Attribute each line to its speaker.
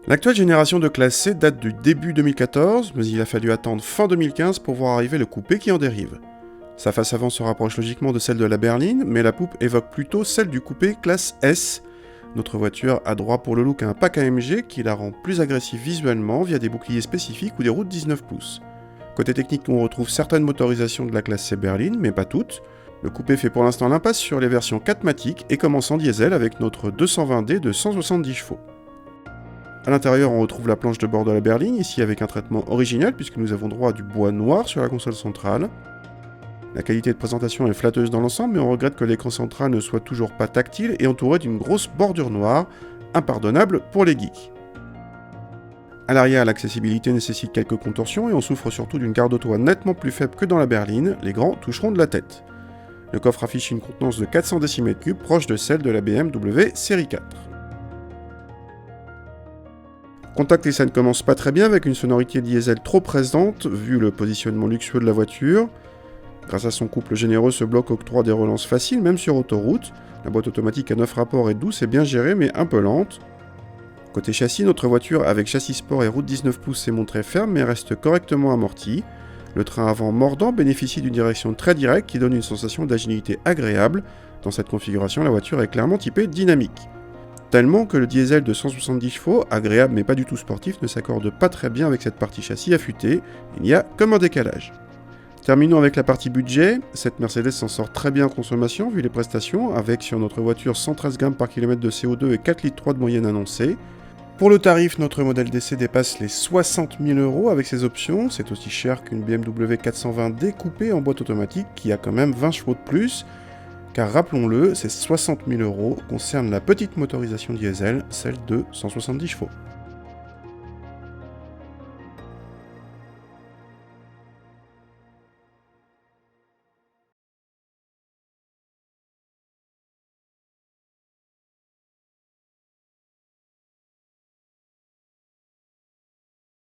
Speaker 1: L'actuelle génération de classe C date du début 2014, mais il a fallu attendre fin 2015 pour voir arriver le coupé qui en dérive. Sa face avant se rapproche logiquement de celle de la berline, mais la poupe évoque plutôt celle du coupé classe S. Notre voiture a droit pour le look à un pack AMG qui la rend plus agressive visuellement via des boucliers spécifiques ou des roues de 19 pouces. Côté technique, on retrouve certaines motorisations de la classe C berline, mais pas toutes. Le coupé fait pour l'instant l'impasse sur les versions 4MATIC et commence en diesel avec notre 220D de 170 chevaux. A l'intérieur, on retrouve la planche de bord de la berline, ici avec un traitement original puisque nous avons droit à du bois noir sur la console centrale. La qualité de présentation est flatteuse dans l'ensemble, mais on regrette que l'écran central ne soit toujours pas tactile et entouré d'une grosse bordure noire, impardonnable pour les geeks. À l'arrière, l'accessibilité nécessite quelques contorsions et on souffre surtout d'une garde auto nettement plus faible que dans la berline, les grands toucheront de la tête. Le coffre affiche une contenance de 400 décimètres cubes, proche de celle de la BMW série 4. Contact et ça ne commence pas très bien avec une sonorité diesel trop présente vu le positionnement luxueux de la voiture. Grâce à son couple généreux, ce bloc octroie des relances faciles même sur autoroute. La boîte automatique à 9 rapports est douce et bien gérée mais un peu lente. Côté châssis, notre voiture avec châssis sport et roue de 19 pouces s'est montrée ferme mais reste correctement amortie. Le train avant mordant bénéficie d'une direction très directe qui donne une sensation d'agilité agréable. Dans cette configuration, la voiture est clairement typée dynamique. Tellement que le diesel de 170 chevaux, agréable mais pas du tout sportif, ne s'accorde pas très bien avec cette partie châssis affûtée, il y a comme un décalage. Terminons avec la partie budget, cette Mercedes s'en sort très bien en consommation vu les prestations, avec sur notre voiture 113 grammes par kilomètre de CO2 et 4,3 litres de moyenne annoncée. Pour le tarif, notre modèle d'essai dépasse les 60 000 € avec ses options, c'est aussi cher qu'une BMW 420D coupée en boîte automatique qui a quand même 20 chevaux de plus, car rappelons-le, ces 60 000 € concernent la petite motorisation diesel, celle de 170 chevaux.